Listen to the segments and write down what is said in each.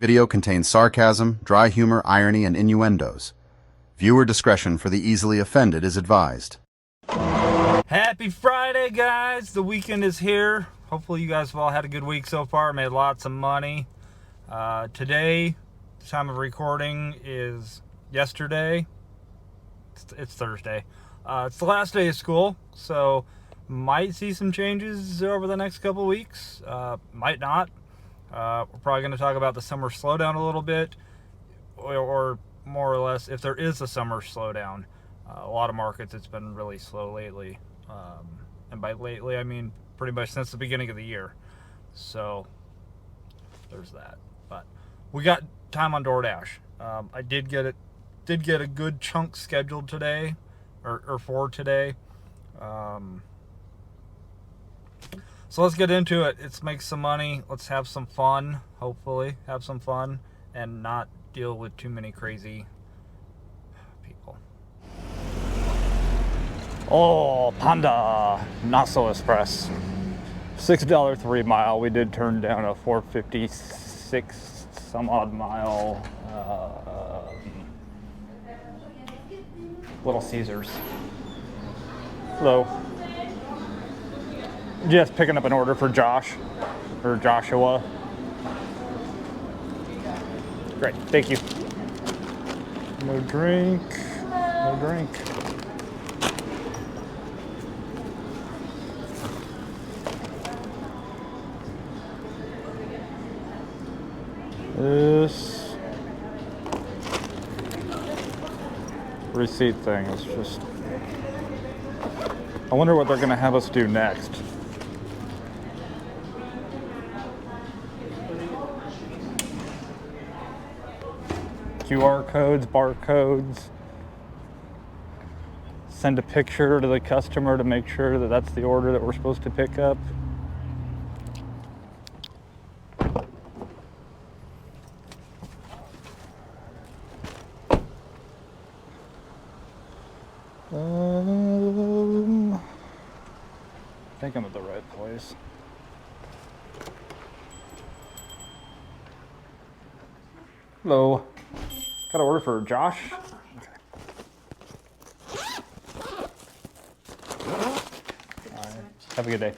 Video contains sarcasm, dry humor, irony, and innuendos. Viewer discretion for the easily offended is advised. Happy Friday, guys! The weekend is here. Hopefully you guys have all had a good week so far, made lots of money. Today, the time of recording is yesterday. It's Thursday. It's the last day of school, so might see some changes over the next couple weeks. Might not. We're probably going to talk about the summer slowdown a little bit, or more or less, if there is a summer slowdown. A lot of markets, it's been really slow lately. And by lately, I mean pretty much since the beginning of the year. So, there's that. But we got time on DoorDash. I did get a good chunk scheduled today, or for today. So let's get into it. Let's make some money. Let's have some fun, hopefully. Have some fun and not deal with too many crazy people. Oh, Panda, not so express. $6 3 mile. We did turn down a 456 some odd mile Little Caesars. Hello. Just picking up an order for Josh, or Joshua. Great, thank you. No drink, no drink. This receipt thing is just, I wonder what they're gonna have us do next. QR codes, barcodes, send a picture to the customer to make sure that that's the order that we're supposed to pick up. I think I'm at the right place. Hello. Got an order for Josh? Okay. All right. Have a good day.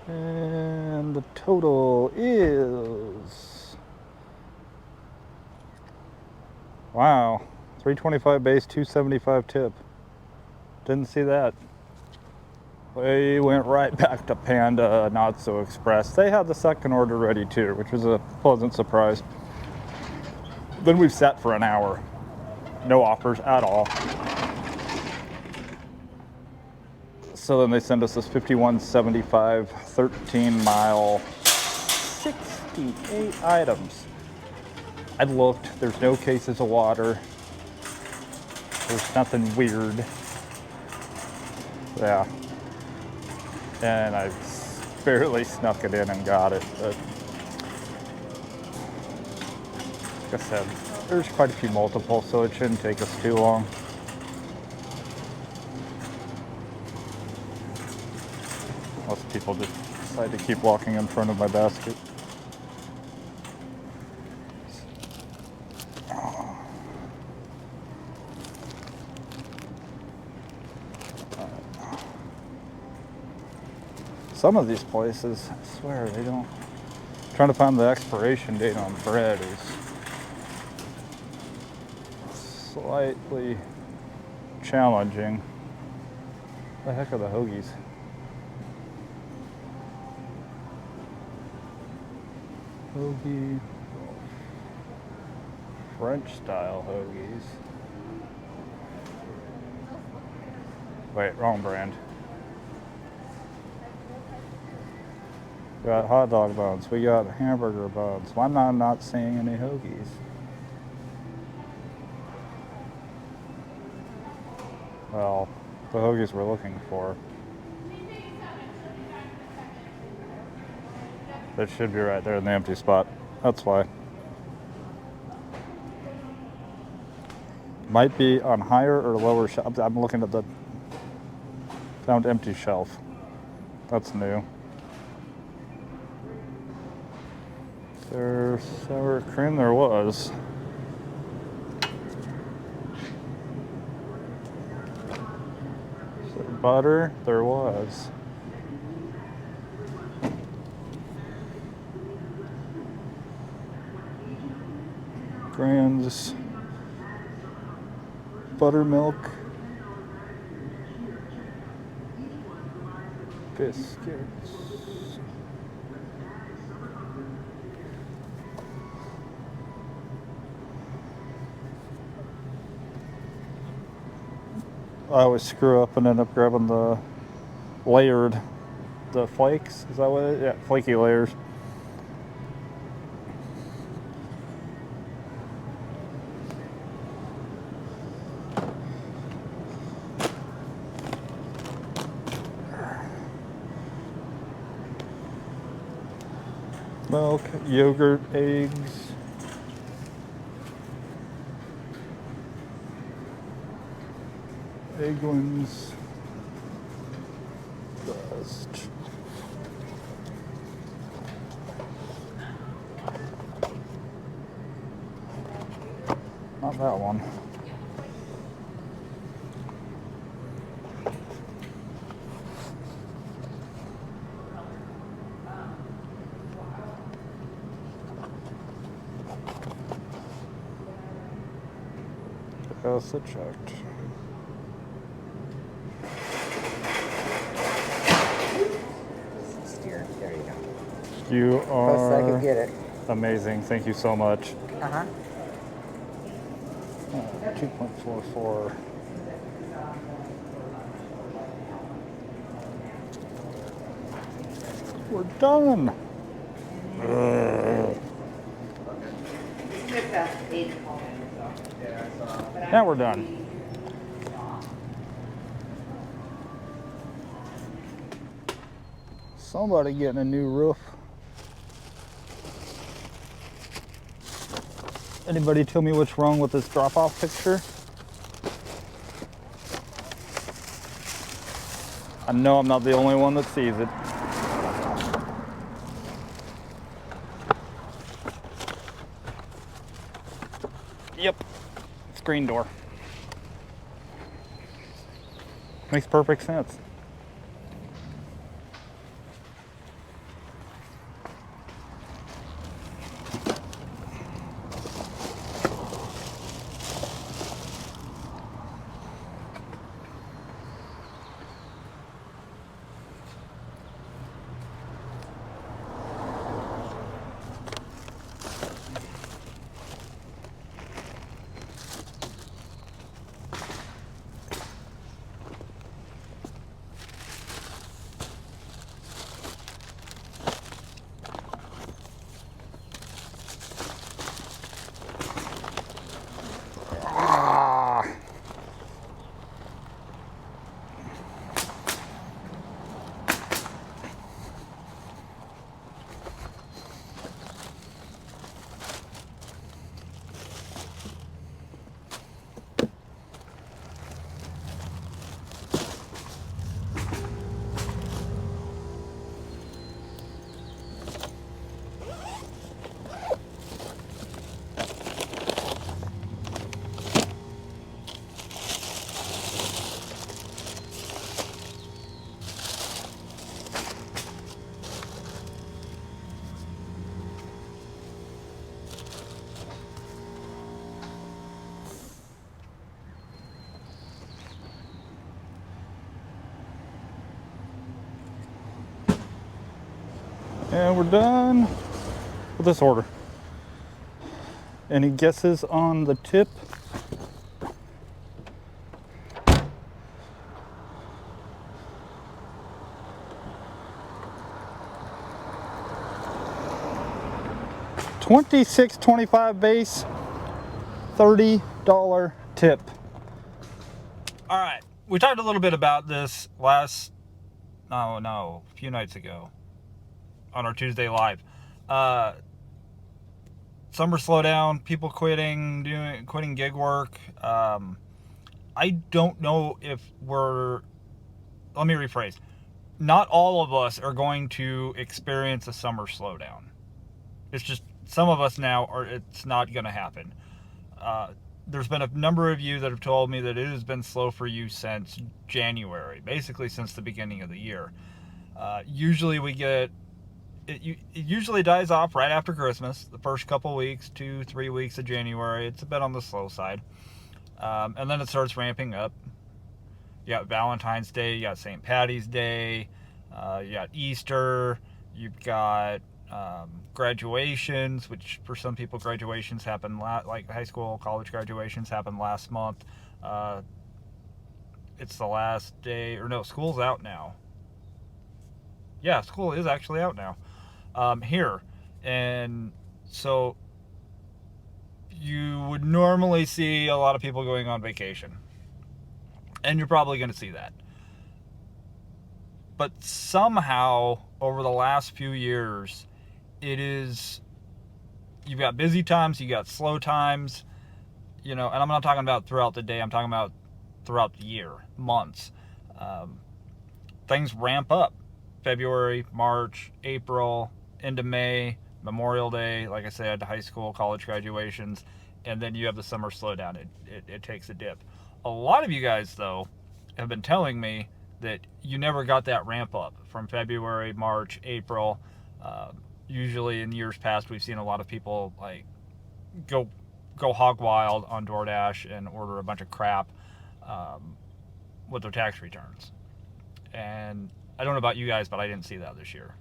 And the total is, wow, $325 base, $275 tip. Didn't see that. We went right back to Panda, not so express. They had the second order ready too, which was a pleasant surprise. Then we've sat for an hour. No offers at all. So then they send us this 5175 13 mile, 68 items. I looked, there's no cases of water. There's nothing weird. Yeah. And I barely snuck it in and got it, but like I said, there's quite a few multiples, so it shouldn't take us too long. Most people just decide to keep walking in front of my basket. Some of these places, I swear, they don't. Trying to find the expiration date on bread is slightly challenging. What the heck are the hoagies? Hoagie, French style hoagies. Wait, wrong brand. We got hot dog buns. We got hamburger buns. Why am I not seeing any hoagies? Well, the hoagies we're looking for. That should be right there in the empty spot. That's why. Might be on higher or lower shelves. I'm looking at the Found empty shelf. That's new. There's sour cream. There was. Is there butter? There was. Grams. Buttermilk. Biscuits. I always screw up and end up grabbing the layered, the flakes. Is that what it is? Yeah, flaky layers. Milk, yogurt, eggs. Egglings. Dust. Not that one. Yes, it checked. Steer. There you go. You Close as I could are get it. amazing. Thank you so much. 2.44. We're done. Now we're done. Somebody getting a new roof. Anybody tell me what's wrong with this drop-off picture? I know I'm not the only one that sees it. Yep, screen door. Makes perfect sense. And we're done with this order. Any guesses on the tip? $26.25 base, $30 tip. All right, we talked a little bit about this a few nights ago on our Tuesday live. Summer slowdown, people quitting gig work. I don't know if we're let me rephrase. Not all of us are going to experience a summer slowdown. It's just some of us now it's not going to happen. There's been a number of you that have told me that it has been slow for you since January, basically since the beginning of the year. Usually we get it usually dies off right after Christmas. The first couple weeks, 2-3 weeks of January, it's a bit on the slow side, and then it starts ramping up. You got Valentine's Day, you got St. Patty's Day, you got Easter, you've got graduations, which for some people graduations happen like high school, college graduations happen last month. It's the last day, or no, school's out now. Yeah, school is actually out now here. And so you would normally see a lot of people going on vacation. And you're probably going to see that. But somehow, over the last few years, you've got busy times, you got slow times, and I'm not talking about throughout the day, I'm talking about throughout the year, months. Things ramp up. February, March, April, into May, Memorial Day, like I said, high school, college graduations, and then you have the summer slowdown. It takes a dip. A lot of you guys, though, have been telling me that you never got that ramp up from February, March, April. Usually in years past, we've seen a lot of people like go hog wild on DoorDash and order a bunch of crap with their tax returns. And I don't know about you guys, but I didn't see that this year.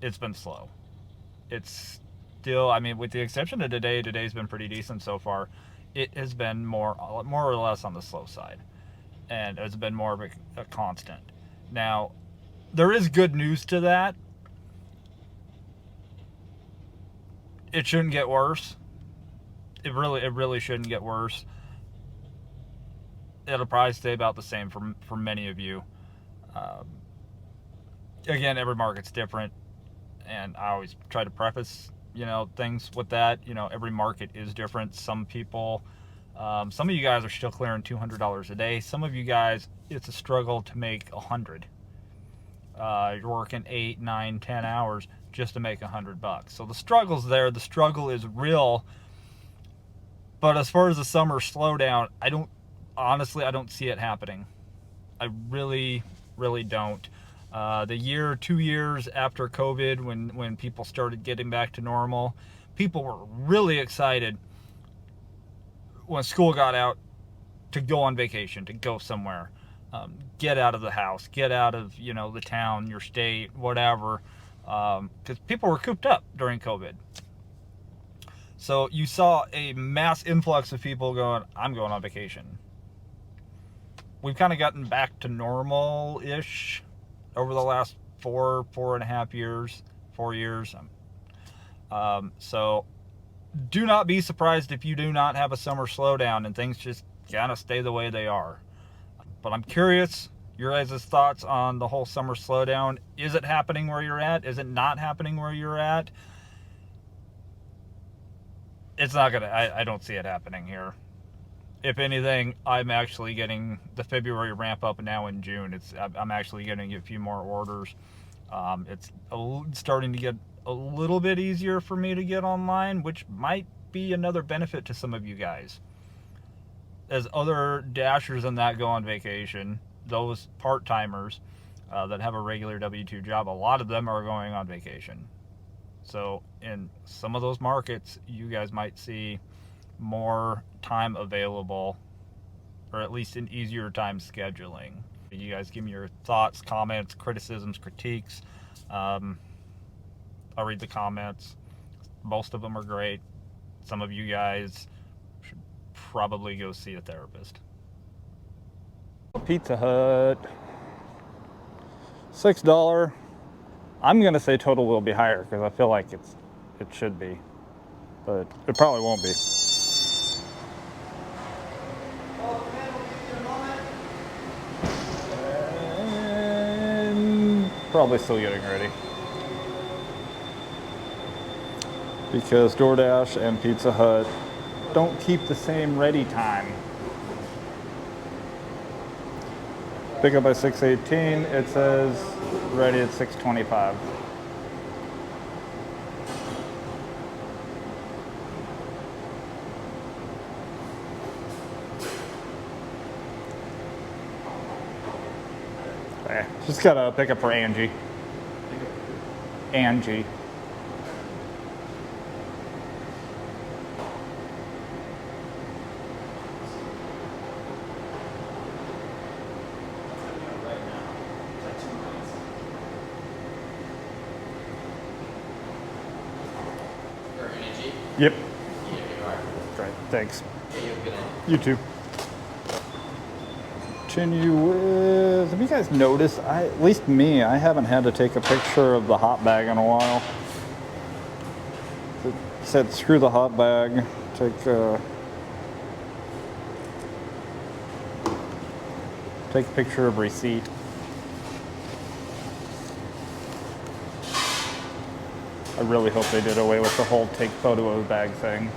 It's been slow. It's still, with the exception of today's been pretty decent so far. It has been more or less on the slow side, and it's been more of a constant. Now, there is good news to that. It shouldn't get worse. It really shouldn't get worse. It'll probably stay about the same for many of you. Again, every market's different, and I always try to preface things with that. Every market is different. Some people, some of you guys are still clearing $200 a day. Some of you guys, it's a struggle to make 100. You're working 8, 9, 10 hours just to make $100. So the struggle's there. The struggle is real. But as far as the summer slowdown, I don't see it happening. I really don't. The year, 2 years after COVID, when people started getting back to normal, people were really excited when school got out to go on vacation, to go somewhere, get out of the house, get out of the town, your state, whatever, because people were cooped up during COVID. So you saw a mass influx of people going, I'm going on vacation. We've kind of gotten back to normal-ish over the last 4.5 years, 4 years. So do not be surprised if you do not have a summer slowdown and things just kind of stay the way they are. But I'm curious, your guys' thoughts on the whole summer slowdown. Is it happening where you're at? Is it not happening where you're at? It's not gonna, I don't see it happening here. If anything, I'm actually getting the February ramp up now in June. I'm actually getting a few more orders. It's starting to get a little bit easier for me to get online, which might be another benefit to some of you guys. As other dashers and that go on vacation, those part-timers that have a regular W-2 job, a lot of them are going on vacation. So in some of those markets, you guys might see more time available, or at least an easier time scheduling. You guys give me your thoughts, comments, criticisms, critiques. I'll read the comments. Most of them are great. Some of you guys should probably go see a therapist. Pizza Hut, $6. I'm gonna say total will be higher because I feel like it should be, but it probably won't be. And probably still getting ready because DoorDash and Pizza Hut don't keep the same ready time. Pick up by 6:18. It says ready at 6:25. Just got a pickup for Angie. Angie. Yep. Great. Thanks. You too. Continue with, have you guys noticed, at least me, I haven't had to take a picture of the hot bag in a while. It said screw the hot bag, take a picture of receipt. I really hope they did away with the whole take photo of the bag thing.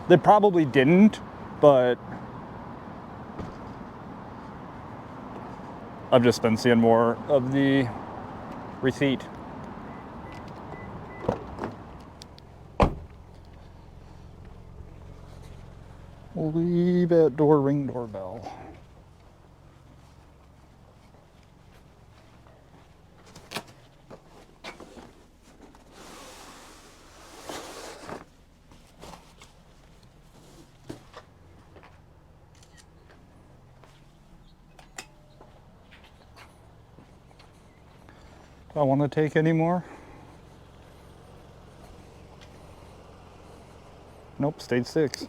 They probably didn't, but I've just been seeing more of the receipt. Leave at door, ring doorbell. Do I want to take any more? Nope, stage 6.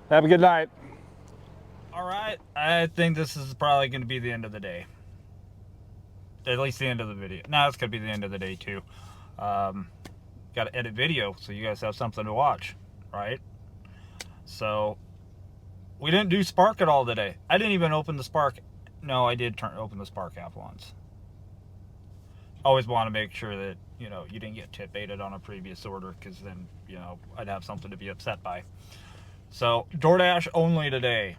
Have a good night. All right, I think this is probably going to be the end of the day. At least the end of the video. No, it's going to be the end of the day too. Got to edit video so you guys have something to watch, right? So we didn't do Spark at all today. I didn't even open the Spark. No, I did open the Spark app once. Always want to make sure that, you know, you didn't get tip baited on a previous order, because then, you know, I'd have something to be upset by. So DoorDash only today.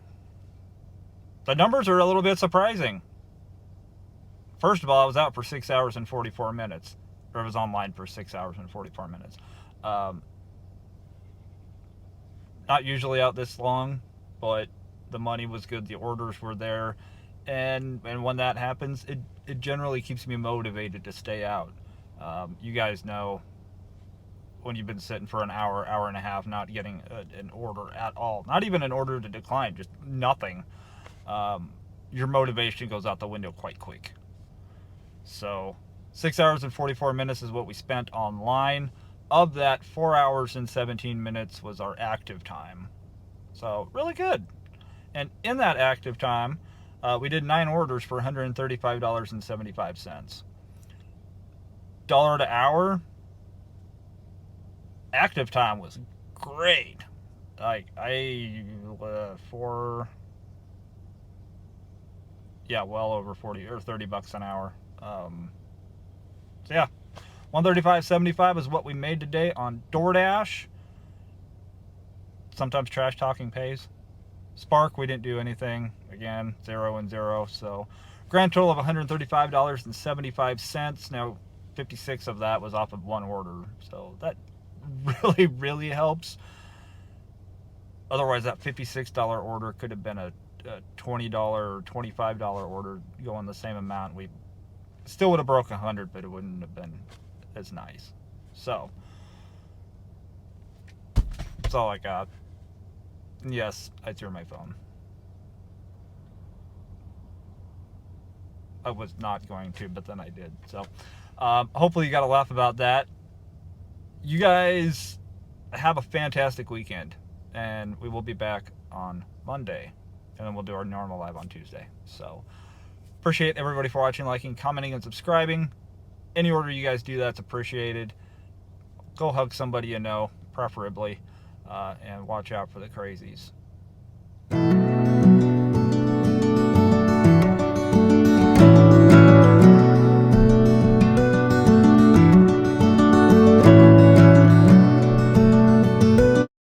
The numbers are a little bit surprising. First of all, I was out for 6 hours and 44 minutes. Or I was online for 6 hours and 44 minutes. Not usually out this long, but the money was good. The orders were there. And when that happens, it generally keeps me motivated to stay out. You guys know, when you've been sitting for an hour, hour and a half, not getting an order at all, not even an order to decline, just nothing, your motivation goes out the window quite quick. So 6 hours and 44 minutes is what we spent online. Of that, 4 hours and 17 minutes was our active time. So really good. And in that active time, we did 9 orders for $135.75. $1 to hour. Active time was great. Like well over 40 or 30 bucks an hour. So yeah, $135.75 is what we made today on DoorDash. Sometimes trash talking pays. Spark, we didn't do anything. Again, 0 and 0. So grand total of $135.75. Now 56 of that was off of one order. So that really, really helps. Otherwise, that $56 order could have been a $20 or $25 order going the same amount. We still would have broke 100, but it wouldn't have been as nice. So that's all I got. Yes, I threw my phone. I was not going to, but then I did. So hopefully you got a laugh about that. You guys have a fantastic weekend, and we will be back on Monday, and then we'll do our normal live on Tuesday. So appreciate everybody for watching, liking, commenting, and subscribing. Any order you guys do, that's appreciated. Go hug somebody you know, preferably, and watch out for the crazies.